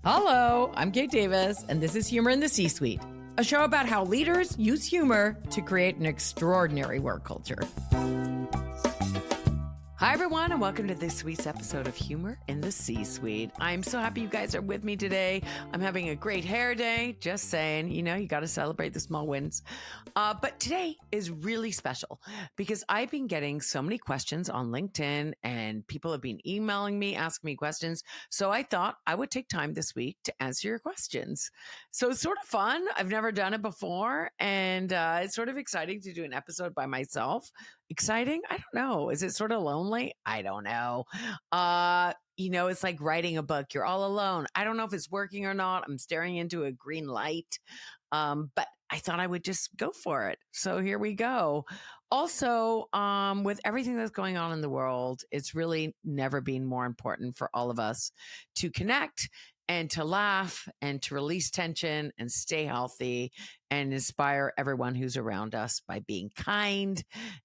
Hello, I'm Kate Davis, and this is Humor in the C-Suite, a show about how leaders use humor to create an extraordinary work culture. Hi, everyone, and welcome to this week's episode of Humor in the C-Suite. I'm so happy you guys are with me today. I'm having a great hair day. Just saying, you got to celebrate the small wins. But today is really special because I've been getting so many questions on LinkedIn and people have been emailing me, asking me questions. So I thought I would take time this week to answer your questions. So it's sort of fun. I've never done it before. And it's sort of exciting to do an episode by myself. Exciting? I don't know. Is it sort of lonely? I don't know. It's like writing a book. You're all alone. I don't know if it's working or not. I'm staring into a green light. But I thought I would just go for it. So here we go. Also, with everything that's going on in the world, it's really never been more important for all of us to connect and to laugh and to release tension and stay healthy and inspire everyone who's around us by being kind.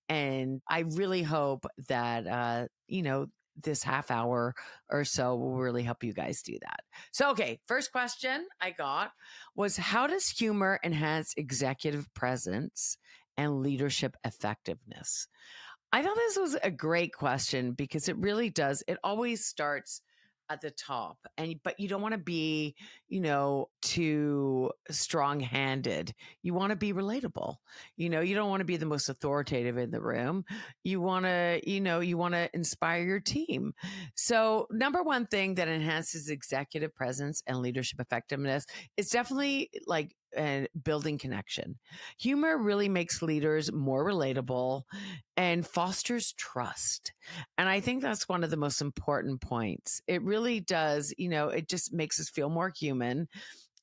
And I really hope that, this half hour or so will really help you guys do that. So, okay, first question I got was, how does humor enhance executive presence and leadership effectiveness? I thought this was a great question because it really does. It always starts at the top, but you don't want to be, too strong-handed. You want to be relatable. You don't want to be the most authoritative in the room. You want to inspire your team. So, number one thing that enhances executive presence and leadership effectiveness is definitely building connection. Humor really makes leaders more relatable and fosters trust. And I think that's one of the most important points. It really does, it just makes us feel more human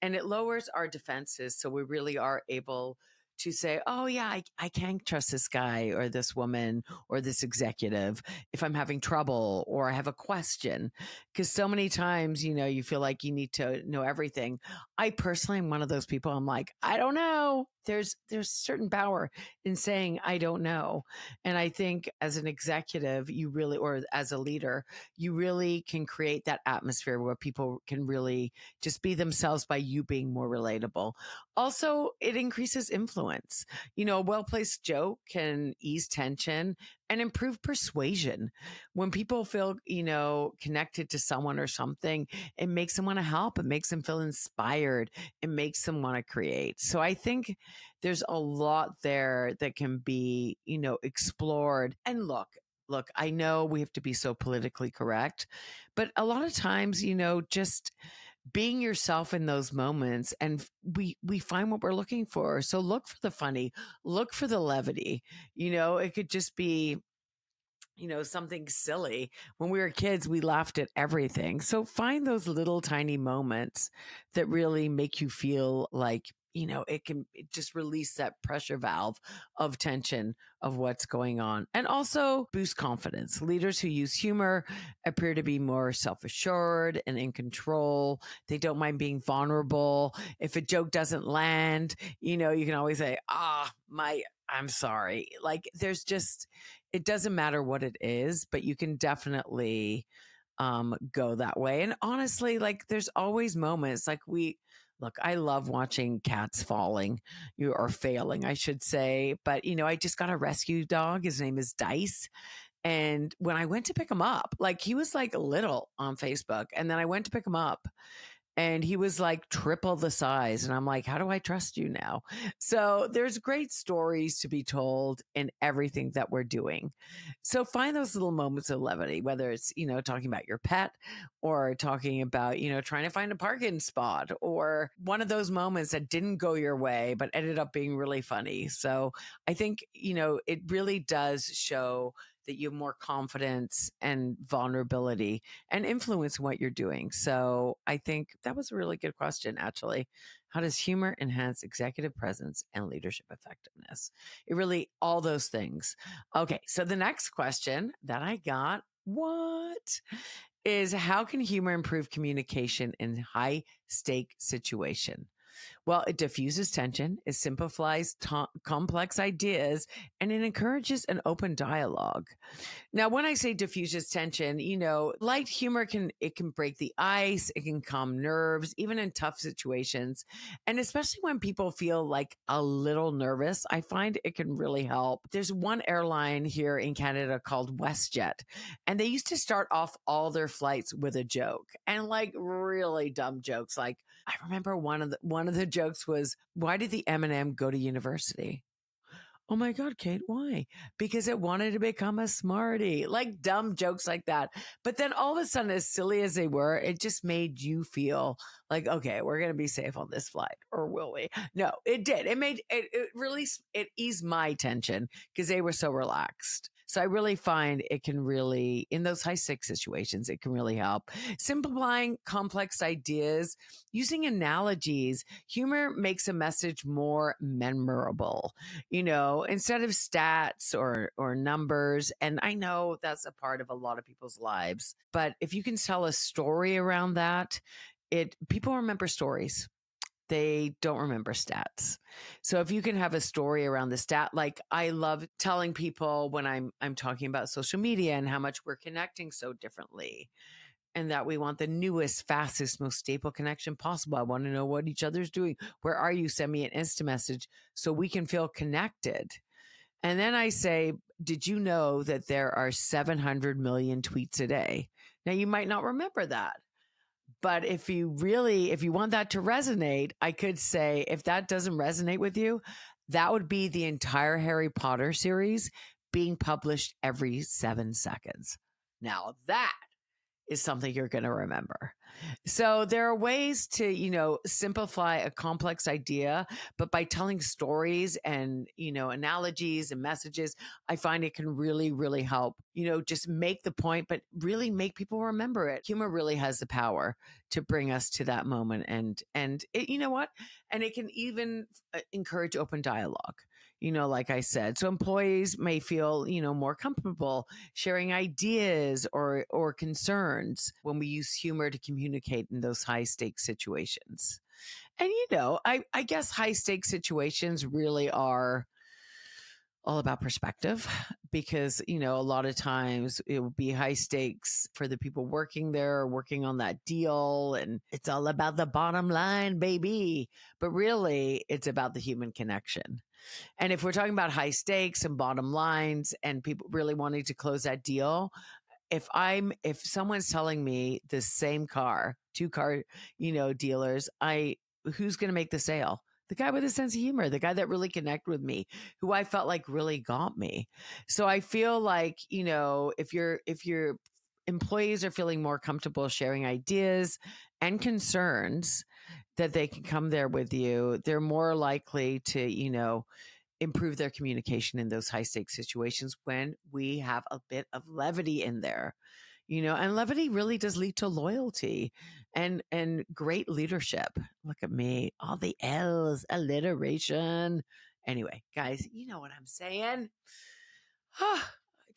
and it lowers our defenses. So we really are able to say, oh, yeah, I can trust this guy or this woman or this executive if I'm having trouble or I have a question. Because so many times, you feel like you need to know everything. I personally am one of those people. I'm like, I don't know. There's certain power in saying, I don't know. And I think as an executive, or as a leader, you really can create that atmosphere where people can really just be themselves by you being more relatable. Also, it increases influence. A well-placed joke can ease tension and improve persuasion. When people feel, connected to someone or something, it makes them want to help. It makes them feel inspired. It makes them want to create. So I think there's a lot there that can be, explored. And look, I know we have to be so politically correct, but a lot of times, just being yourself in those moments and we find what we're looking for. So look for the funny, look for the levity. It could just be something silly. When we were kids, we laughed at everything. So find those little tiny moments that really make you feel like, it just release that pressure valve of tension of what's going on and also boost confidence. Leaders who use humor appear to be more self-assured and in control. They don't mind being vulnerable. If a joke doesn't land, you can always say, I'm sorry. Like it doesn't matter what it is, but you can definitely go that way. And honestly, there's always moments I love watching cats falling or failing, I should say. But, I just got a rescue dog. His name is Dice. And when I went to pick him up, he was little on Facebook. And then I went to pick him up and he was triple the size. And I'm like, how do I trust you now? So there's great stories to be told in everything that we're doing. So find those little moments of levity, whether it's, talking about your pet or talking about, trying to find a parking spot or one of those moments that didn't go your way, but ended up being really funny. So I think, it really does show that you have more confidence and vulnerability and influence in what you're doing. So I think that was a really good question, actually. How does humor enhance executive presence and leadership effectiveness? It really, all those things. Okay, so the next question that I got, is how can humor improve communication in high stake situation? Well, it diffuses tension, it simplifies complex ideas, and it encourages an open dialogue. Now, when I say diffuses tension, light humor can break the ice, it can calm nerves, even in tough situations. And especially when people feel like a little nervous, I find it can really help. There's one airline here in Canada called WestJet, and they used to start off all their flights with a joke, and like really dumb jokes. Like I remember one of the jokes was, "Why did the M&M go to university?" Oh my God, Kate, why? Because it wanted to become a smarty, like dumb jokes like that. But then all of a sudden, as silly as they were, it just made you feel like, okay, we're going to be safe on this flight, or will we? No, it did. It really, it eased my tension because they were so relaxed. So I really find it can really, in those high stakes situations, it can really help. Simplifying complex ideas, using analogies, humor makes a message more memorable, instead of stats or numbers. And I know that's a part of a lot of people's lives, but if you can tell a story around that, people remember stories. They don't remember stats. So if you can have a story around the stat, like I love telling people when I'm talking about social media and how much we're connecting so differently, and that we want the newest, fastest, most stable connection possible. I want to know what each other's doing. Where are you? Send me an Insta message so we can feel connected. And then I say, did you know that there are 700 million tweets a day? Now, you might not remember that. But if you want that to resonate, I could say, if that doesn't resonate with you, that would be the entire Harry Potter series being published every 7 seconds. Now, that is something you're going to remember. So there are ways to, simplify a complex idea, but by telling stories and, analogies and messages, I find it can really, really help, just make the point, but really make people remember it. Humor really has the power to bring us to that moment. And it, you know what? And it can even encourage open dialogue, like I said. So employees may feel, more comfortable sharing ideas or concerns when we use humor to communicate in those high stakes situations. And I guess high stakes situations really are all about perspective, because a lot of times it will be high stakes for the people working there, working on that deal, and it's all about the bottom line, baby. But really, it's about the human connection. And if we're talking about high stakes and bottom lines and people really wanting to close that deal, if someone's telling me the same car, two car, dealers, who's going to make the sale? The guy with a sense of humor, the guy that really connected with me, who I felt like really got me. So I feel like, if your employees are feeling more comfortable sharing ideas and concerns, that they can come there with you, they're more likely to, improve their communication in those high stakes situations when we have a bit of levity in there. And levity really does lead to loyalty and great leadership. Look at me, all the L's, alliteration. Anyway, guys, you know what I'm saying.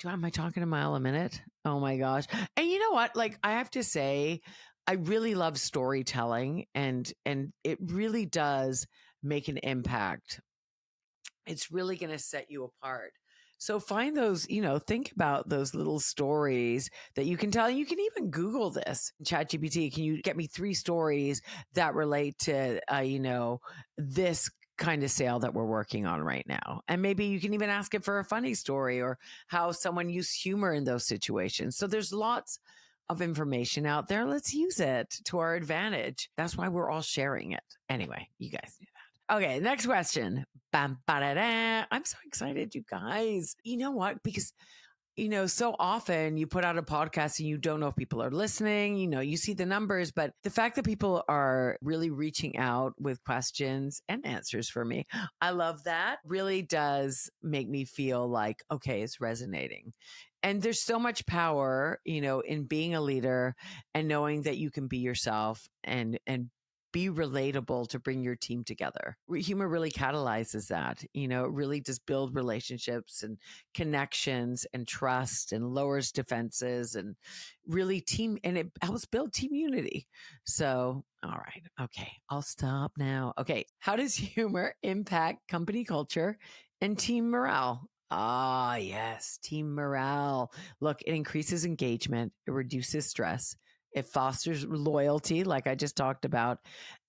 Am I talking a mile a minute? Oh my gosh. And you know what? Like, I have to say, I really love storytelling, and it really does make an impact. It's really going to set you apart. So find those, think about those little stories that you can tell. You can even Google this. ChatGPT, can you get me 3 stories that relate to, this kind of sale that we're working on right now? And maybe you can even ask it for a funny story or how someone used humor in those situations. So there's lots of information out there. Let's use it to our advantage. That's why we're all sharing it. Anyway, you guys knew that. Okay, next question. Bam, ba-da-da. I'm so excited, you guys. You know what? Because, so often you put out a podcast and you don't know if people are listening. You see the numbers, but the fact that people are really reaching out with questions and answers for me, I love that. Really does make me feel like, okay, it's resonating. And there's so much power, in being a leader and knowing that you can be yourself and be relatable to bring your team together. Humor really catalyzes that. It really does build relationships and connections and trust and lowers defenses and really and it helps build team unity. So, all right. Okay. I'll stop now. Okay. How does humor impact company culture and team morale? Ah, yes, team morale. Look, it increases engagement, it reduces stress, it fosters loyalty, like I just talked about,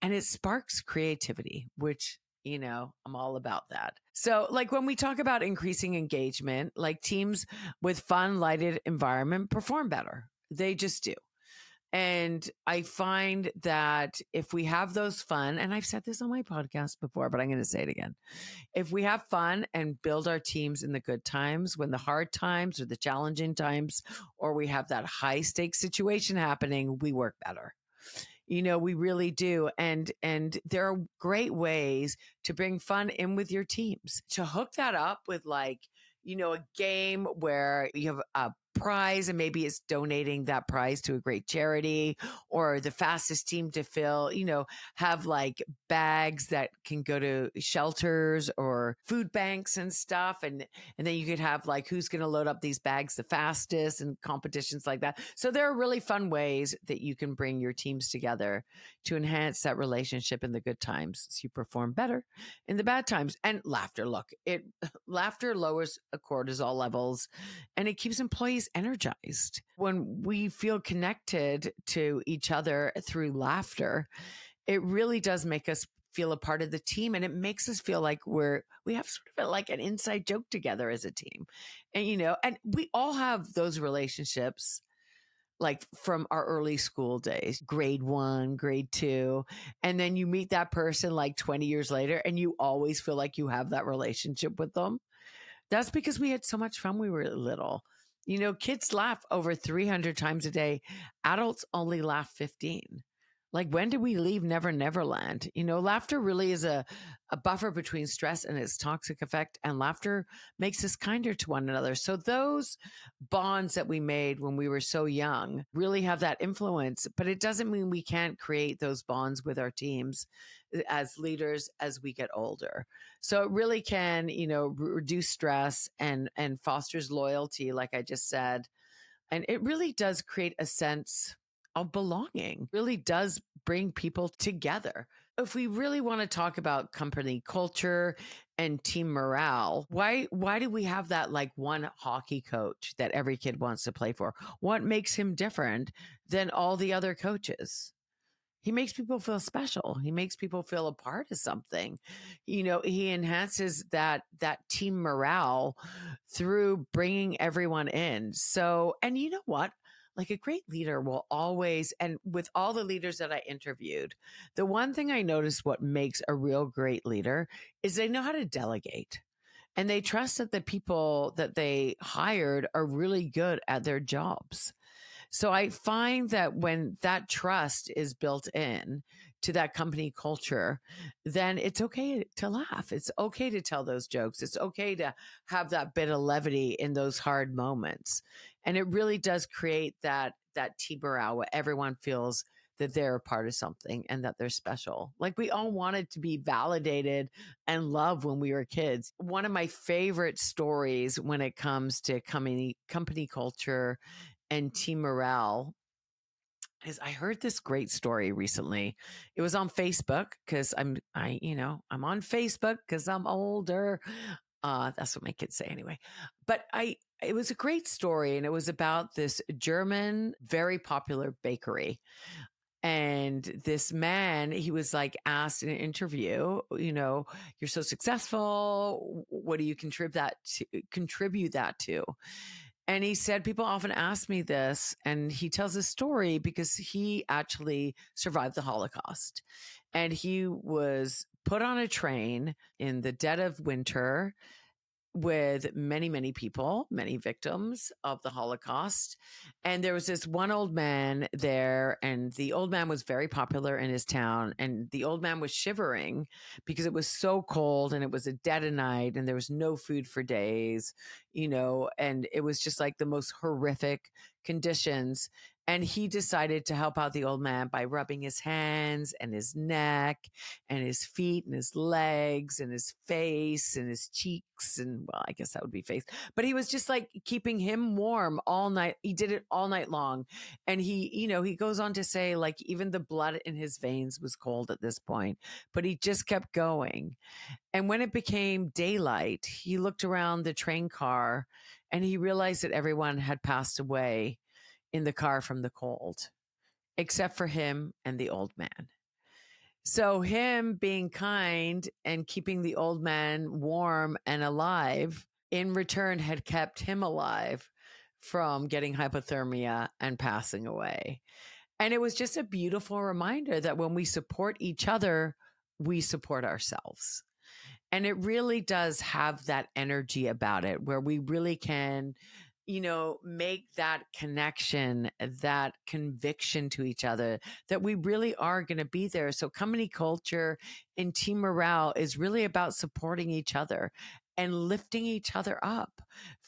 and it sparks creativity, which, I'm all about that. So, like when we talk about increasing engagement, like teams with fun, lighted environment perform better. They just do. And I find that if we have those fun, and I've said this on my podcast before, but I'm going to say it again. If we have fun and build our teams in the good times, when the hard times or the challenging times, or we have that high stakes situation happening, we work better. We really do. And there are great ways to bring fun in with your teams. To hook that up with a game where you have a prize and maybe it's donating that prize to a great charity, or the fastest team to fill, have like bags that can go to shelters or food banks and stuff. And then you could have like who's going to load up these bags the fastest and competitions like that. So there are really fun ways that you can bring your teams together to enhance that relationship in the good times so you perform better in the bad times. And laughter lowers cortisol levels and it keeps employees energized. When we feel connected to each other through laughter, it really does make us feel a part of the team, and it makes us feel like we have sort of like an inside joke together as a team. And we all have those relationships like from our early school days, grade 1, grade 2, and then you meet that person like 20 years later and you always feel like you have that relationship with them. That's because we had so much fun when we were little. Kids laugh over 300 times a day. Adults only laugh 15. Like, when did we leave Never Never Land? Laughter really is a buffer between stress and its toxic effect, and laughter makes us kinder to one another. So those bonds that we made when we were so young really have that influence, but it doesn't mean we can't create those bonds with our teams as leaders as we get older. So it really can, reduce stress and fosters loyalty, like I just said. And it really does create a sense of belonging, really does bring people together. If we really want to talk about company culture and team morale, why do we have that like one hockey coach that every kid wants to play for? What makes him different than all the other coaches? He makes people feel special. He makes people feel a part of something. He enhances that team morale through bringing everyone in. So, and you know what? Like a great leader will always, and with all the leaders that I interviewed, the one thing I noticed what makes a real great leader is they know how to delegate. And they trust that the people that they hired are really good at their jobs. So I find that when that trust is built in to that company culture, then it's okay to laugh. It's okay to tell those jokes. It's okay to have that bit of levity in those hard moments. And it really does create that team morale where everyone feels that they're a part of something and that they're special. Like we all wanted to be validated and loved when we were kids. One of my favorite stories when it comes to company culture and team morale is I heard this great story recently. It was on Facebook because I'm on Facebook because I'm older. That's what my kids say anyway. But it was a great story, and it was about this German, very popular bakery. And this man, he was like asked in an interview, you're so successful. What do you contribute that to? And he said, people often ask me this. And he tells a story because he actually survived the Holocaust. And he was put on a train in the dead of winter with many, many people, many victims of the Holocaust. And there was this one old man there, and the old man was very popular in his town. And the old man was shivering because it was so cold and it was a dead of night and there was no food for days, and it was just like the most horrific conditions. And he decided to help out the old man by rubbing his hands and his neck and his feet and his legs and his face and his cheeks. And well, I guess that would be face. But he was just like keeping him warm all night. He did it all night long. And he goes on to say, like, even the blood in his veins was cold at this point, but he just kept going. And when it became daylight, he looked around the train car and he realized that everyone had passed away in the car from the cold, except for him and the old man. So, him being kind and keeping the old man warm and alive in return had kept him alive from getting hypothermia and passing away. And it was just a beautiful reminder that when we support each other, we support ourselves. And it really does have that energy about it where we really can, make that connection, that conviction to each other that we really are going to be there. So, company culture and team morale is really about supporting each other and lifting each other up,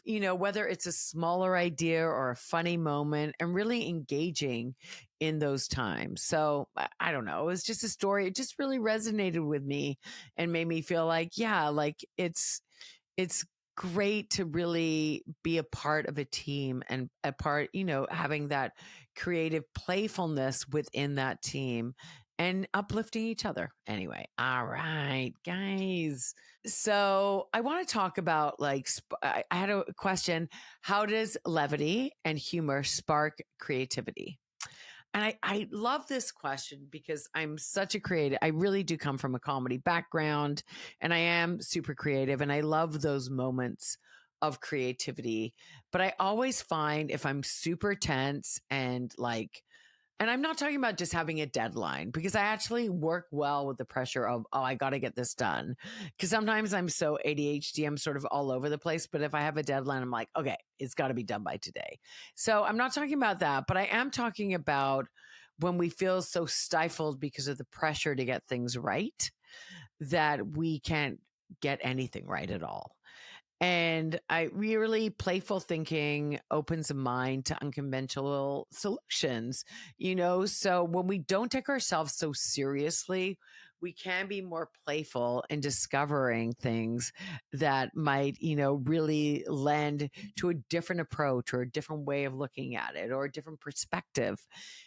whether it's a smaller idea or a funny moment, and really engaging in those times. So, I don't know. It was just a story. It just really resonated with me and made me feel like, yeah, like it's great to really be a part of a team and a part, having that creative playfulness within that team and uplifting each other. Anyway, all right, guys. So I want to talk about like, I had a question. How does levity and humor spark creativity? And I love this question because I'm such a creative. I really do come from a comedy background and I am super creative and I love those moments of creativity. But I always find if I'm super tense and like, and I'm not talking about just having a deadline because I actually work well with the pressure of, oh, I got to get this done. Because sometimes I'm so ADHD, I'm sort of all over the place. But if I have a deadline, I'm like, okay, it's got to be done by today. So I'm not talking about that, but I am talking about when we feel so stifled because of the pressure to get things right that we can't get anything right at all. And I really playful thinking opens a mind to unconventional solutions, So when we don't take ourselves so seriously, we can be more playful in discovering things that might, really lend to a different approach or a different way of looking at it or a different perspective.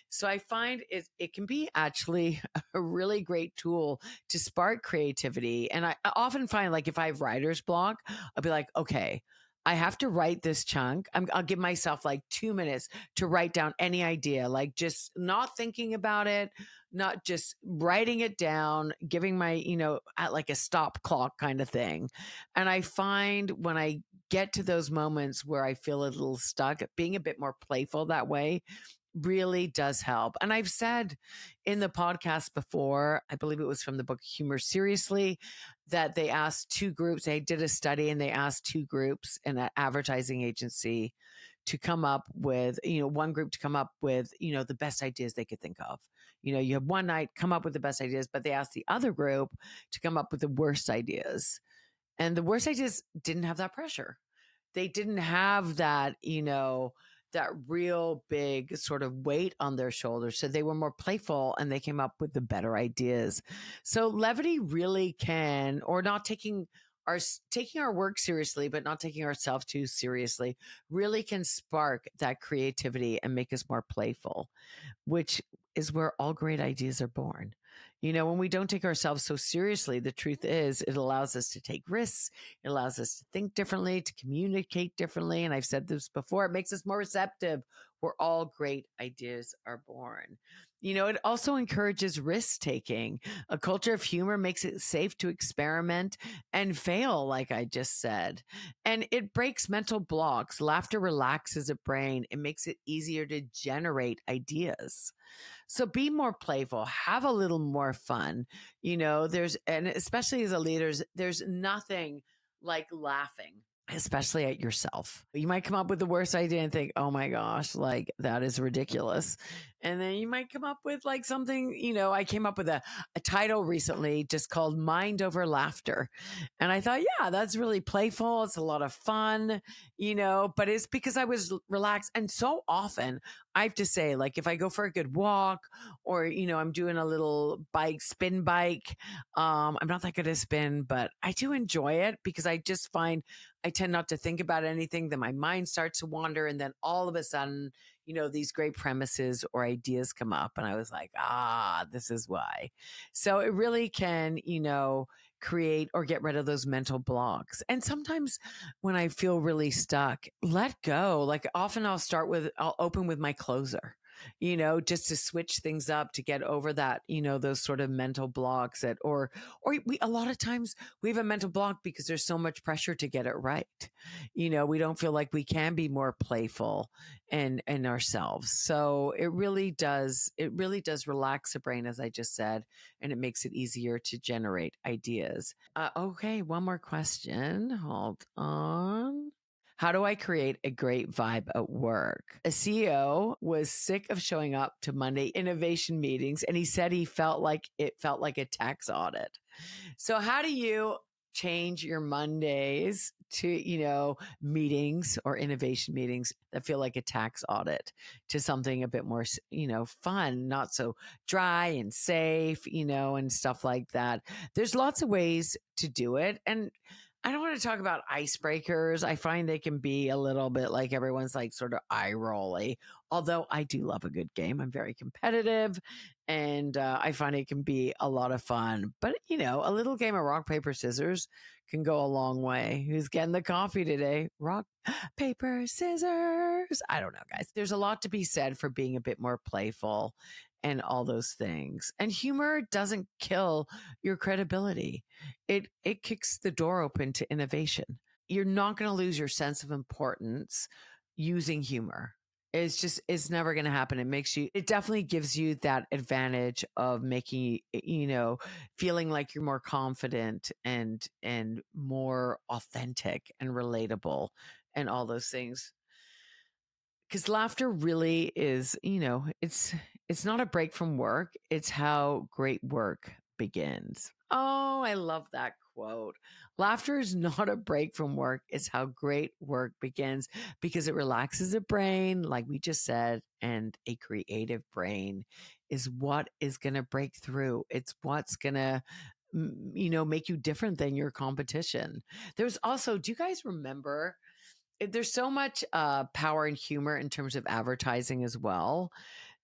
So I find it can be actually a really great tool to spark creativity. And I often find like if I have writer's block, I'll be like, okay, I have to write this chunk. I'll give myself like 2 minutes to write down any idea, like just not thinking about it, not just writing it down, giving my, at like a stop clock kind of thing. And I find when I get to those moments where I feel a little stuck, being a bit more playful that way really does help. And I've said in the podcast before, I believe it was from the book Humor Seriously, that they asked two groups, they did a study and they asked two groups in an advertising agency to come up with, one group to come up with, the best ideas they could think of. You have one night, come up with the best ideas, but they asked the other group to come up with the worst ideas. And the worst ideas didn't have that pressure. They didn't have that, that real big sort of weight on their shoulders. So they were more playful and they came up with the better ideas. So levity really can, or not taking our work seriously, but not taking ourselves too seriously, really can spark that creativity and make us more playful, which is where all great ideas are born. When we don't take ourselves so seriously, the truth is it allows us to take risks. It allows us to think differently, to communicate differently. And I've said this before, it makes us more receptive where all great ideas are born. It also encourages risk taking. A culture of humor makes it safe to experiment and fail, like I just said. And it breaks mental blocks. Laughter relaxes the brain. It makes it easier to generate ideas. So be more playful, have a little more fun. And especially as a leader, there's nothing like laughing, especially at yourself. You might come up with the worst idea and think, oh my gosh, like that is ridiculous. And then you might come up with like something, I came up with a title recently just called Mind Over Laughter. And I thought, yeah, that's really playful. It's a lot of fun, but it's because I was relaxed. And so often I have to say, like, if I go for a good walk or, I'm doing a little spin bike, I'm not that good at spin, but I do enjoy it because I just find I tend not to think about anything. Then my mind starts to wander. And then all of a sudden, these great premises or ideas come up. And I was like, this is why. So it really can, create or get rid of those mental blocks. And sometimes when I feel really stuck, let go. Like often I'll open with my closer, just to switch things up to get over that, those sort of mental blocks or we, a lot of times we have a mental block because there's so much pressure to get it right. We don't feel like we can be more playful and ourselves. So it really does relax the brain, as I just said, and it makes it easier to generate ideas. Okay, one more question. Hold on. How do I create a great vibe at work? A CEO was sick of showing up to Monday innovation meetings, and he said it felt like a tax audit. So how do you change your Mondays to, meetings or innovation meetings that feel like a tax audit to something a bit more, fun, not so dry and safe, and stuff like that? There's lots of ways to do it. And I don't want to talk about icebreakers. I find they can be a little bit like everyone's like sort of eye rolly. Although I do love a good game. I'm very competitive and I find it can be a lot of fun. But, a little game of rock, paper, scissors can go a long way. Who's getting the coffee today? Rock, paper, scissors. I don't know, guys. There's a lot to be said for being a bit more playful and all those things. And humor doesn't kill your credibility. It kicks the door open to innovation. You're not going to lose your sense of importance using humor. It's never going to happen. It definitely gives you that advantage of making, feeling like you're more confident and more authentic and relatable and all those things. Because laughter really is, it's not a break from work. It's how great work begins. Oh, I love that quote. Laughter is not a break from work. It's how great work begins because it relaxes the brain, like we just said, and a creative brain is what is going to break through. It's what's going to make you different than your competition. There's also, do you guys remember there's so much power and humor in terms of advertising as well.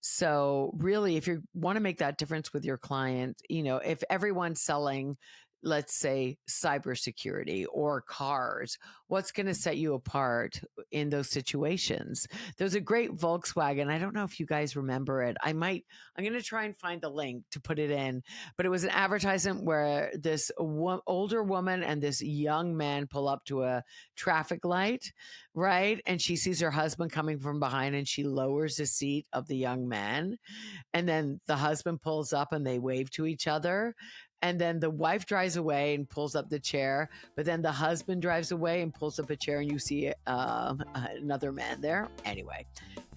So really, if you want to make that difference with your client, if everyone's selling, let's say, cybersecurity or cars, what's going to set you apart in those situations? There's a great Volkswagen. I don't know if you guys remember it. I'm going to try and find the link to put it in, but it was an advertisement where this older woman and this young man pull up to a traffic light, right? And she sees her husband coming from behind and she lowers the seat of the young man. And then the husband pulls up and they wave to each other. And then the wife drives away and pulls up the chair. But then the husband drives away and pulls up a chair and you see another man there. Anyway,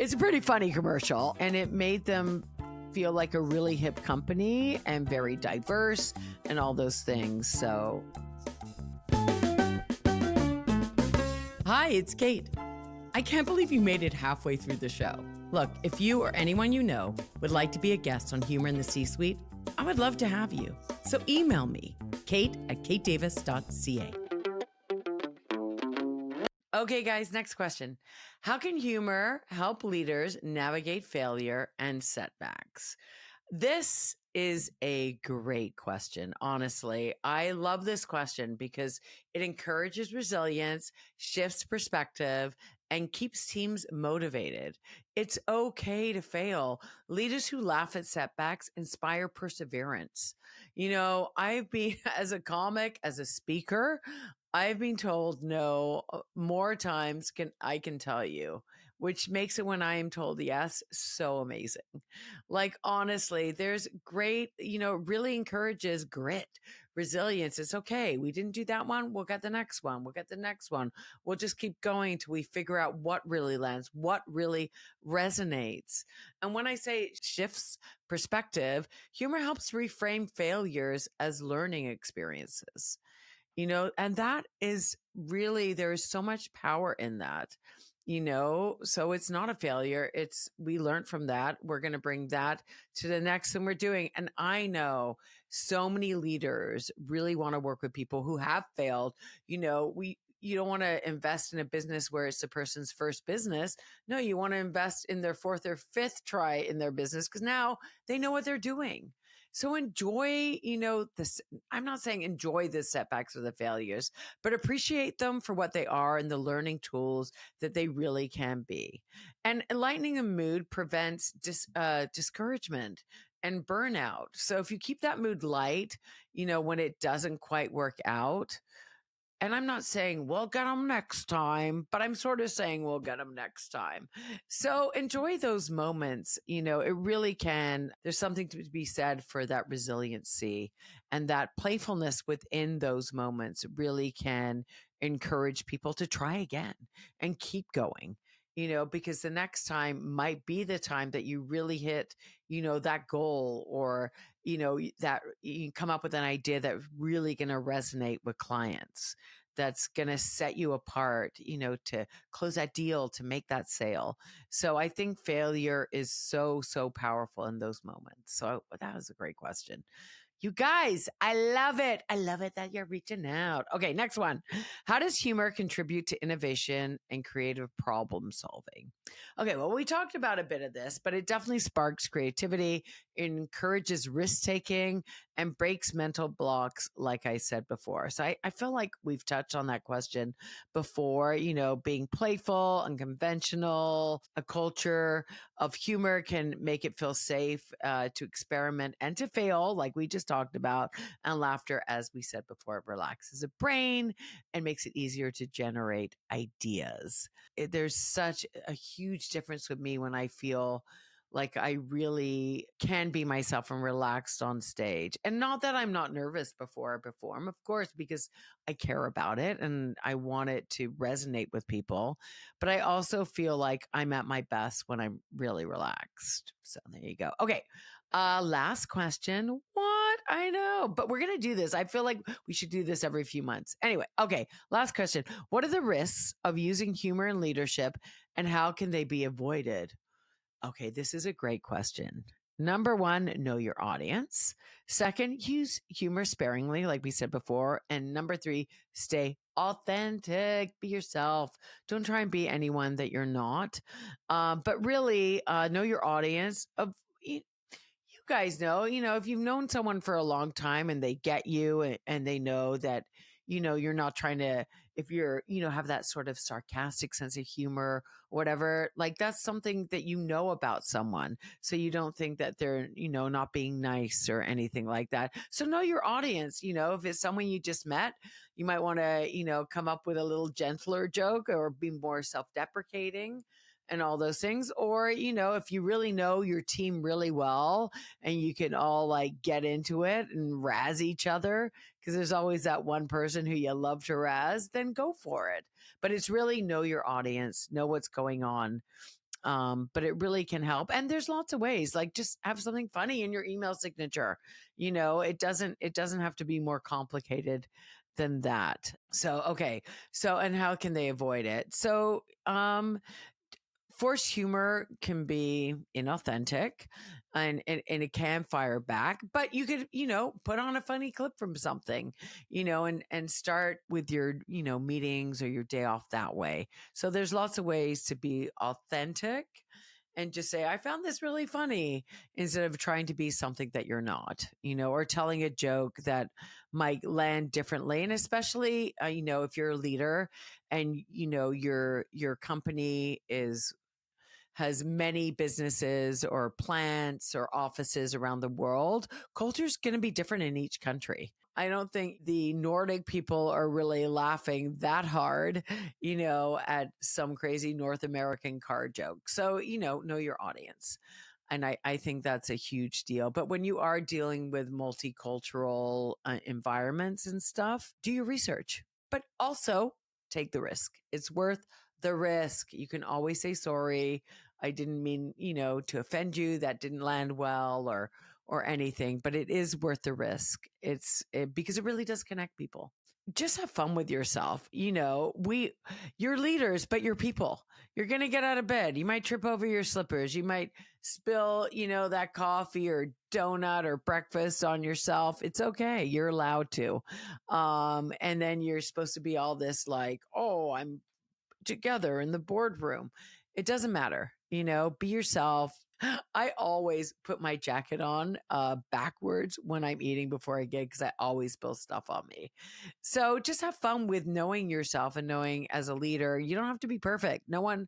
it's a pretty funny commercial. And it made them feel like a really hip company and very diverse and all those things. So, hi, it's Kate. I can't believe you made it halfway through the show. Look, if you or anyone you know would like to be a guest on Humor in the C-Suite, I would love to have you. So email me, kate@katedavis.ca. Okay, guys, next question. How can humor help leaders navigate failure and setbacks? This is a great question. Honestly, I love this question because it encourages resilience, shifts perspective, and keeps teams motivated. It's okay to fail. Leaders who laugh at setbacks inspire perseverance. I've been, as a comic, as a speaker, I've been told no more times can I can tell you which makes it when I am told yes so amazing. Like, honestly, there's great, really encourages grit, resilience. It's okay. We didn't do that one. We'll get the next one. We'll get the next one. We'll just keep going till we figure out what really lands, what really resonates. And when I say shifts perspective, humor helps reframe failures as learning experiences. And that is really, there is so much power in that. So it's not a failure. It's, we learned from that. We're going to bring that to the next thing we're doing. And I know so many leaders really want to work with people who have failed. You don't want to invest in a business where it's the person's first business. No, you want to invest in their fourth or fifth try in their business, because now they know what they're doing. So enjoy, this. I'm not saying enjoy the setbacks or the failures, but appreciate them for what they are and the learning tools that they really can be. And lightening a mood prevents discouragement and burnout. So if you keep that mood light, when it doesn't quite work out, and I'm not saying we'll get them next time, but I'm sort of saying we'll get them next time. So enjoy those moments. It really can. There's something to be said for that resiliency, and that playfulness within those moments really can encourage people to try again and keep going. Because the next time might be the time that you really hit, that goal, or, that you come up with an idea that's really going to resonate with clients, that's going to set you apart, to close that deal, to make that sale. So I think failure is so, so powerful in those moments. So that was a great question. You guys, I love it. I love it that you're reaching out. Okay, next one. How does humor contribute to innovation and creative problem solving? Okay, well, we talked about a bit of this, but it definitely sparks creativity, encourages risk taking, and breaks mental blocks, like I said before. So I feel like we've touched on that question before, being playful, unconventional, a culture of humor can make it feel safe to experiment and to fail, like we just talked about. And laughter, as we said before, relaxes the brain and makes it easier to generate ideas. There's such a huge difference with me when I feel like I really can be myself and relaxed on stage. And not that I'm not nervous before I perform, of course, because I care about it and I want it to resonate with people. But I also feel like I'm at my best when I'm really relaxed. So there you go. Okay. Last question. What? I know, but we're going to do this. I feel like we should do this every few months. Anyway. Okay. Last question. What are the risks of using humor in leadership, and how can they be avoided? Okay, this is a great question. Number one, know your audience. Second, use humor sparingly, like we said before. And number three, stay authentic, be yourself. Don't try and be anyone that you're not. But really, know your audience. You guys know, if you've known someone for a long time and they get you, and they know that, you're not trying to, if you're, have that sort of sarcastic sense of humor, or whatever, like that's something that about someone. So you don't think that they're, not being nice or anything like that. So know your audience. If it's someone you just met, you might want to, come up with a little gentler joke or be more self-deprecating and all those things. Or, if you really know your team really well and you can all like get into it and razz each other, because there's always that one person who you love to razz, then go for it. But it's really know your audience, know what's going on. But it really can help. And there's lots of ways, like just have something funny in your email signature. It doesn't have to be more complicated than that. So, okay. So, and how can they avoid it? So, forced humor can be inauthentic, and it can fire back, but you could, put on a funny clip from something, and start with your, meetings or your day off that way. So there's lots of ways to be authentic and just say, I found this really funny, instead of trying to be something that you're not, or telling a joke that might land differently. And especially, if you're a leader and, your company has many businesses or plants or offices around the world, culture's going to be different in each country. I don't think the Nordic people are really laughing that hard, at some crazy North American car joke. So, know your audience. And I think that's a huge deal. But when you are dealing with multicultural environments and stuff, do your research, but also take the risk. It's worth the risk. You can always say sorry. I didn't mean, to offend you. That didn't land well or anything, but it is worth the risk. Because it really does connect people. Just have fun with yourself. You're leaders, but you're people. You're going to get out of bed. You might trip over your slippers. You might spill, that coffee or donut or breakfast on yourself. It's okay. You're allowed to. And then you're supposed to be all this like, oh, I'm together in the boardroom. It doesn't matter, be yourself. I always put my jacket on backwards when I'm eating before I get, because I always spill stuff on me. So just have fun with knowing yourself and knowing as a leader, you don't have to be perfect. No one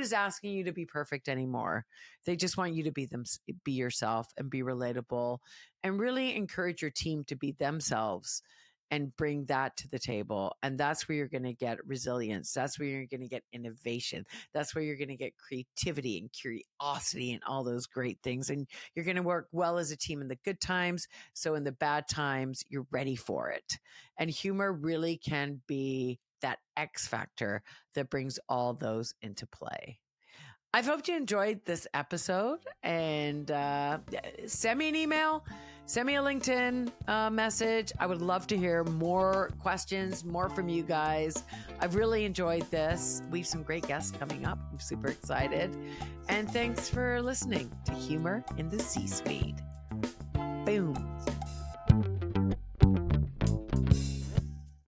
is asking you to be perfect anymore. They just want you to be yourself and be relatable and really encourage your team to be themselves and bring that to the table. And that's where you're going to get resilience. That's where you're going to get innovation. That's where you're going to get creativity and curiosity and all those great things. And you're going to work well as a team in the good times. So in the bad times, you're ready for it. And humor really can be that X factor that brings all those into play. I've hoped you enjoyed this episode, and send me an email, send me a LinkedIn message. I would love to hear more questions, more from you guys. I've really enjoyed this. We have some great guests coming up. I'm super excited. And thanks for listening to Humor in the C-Suite. Boom.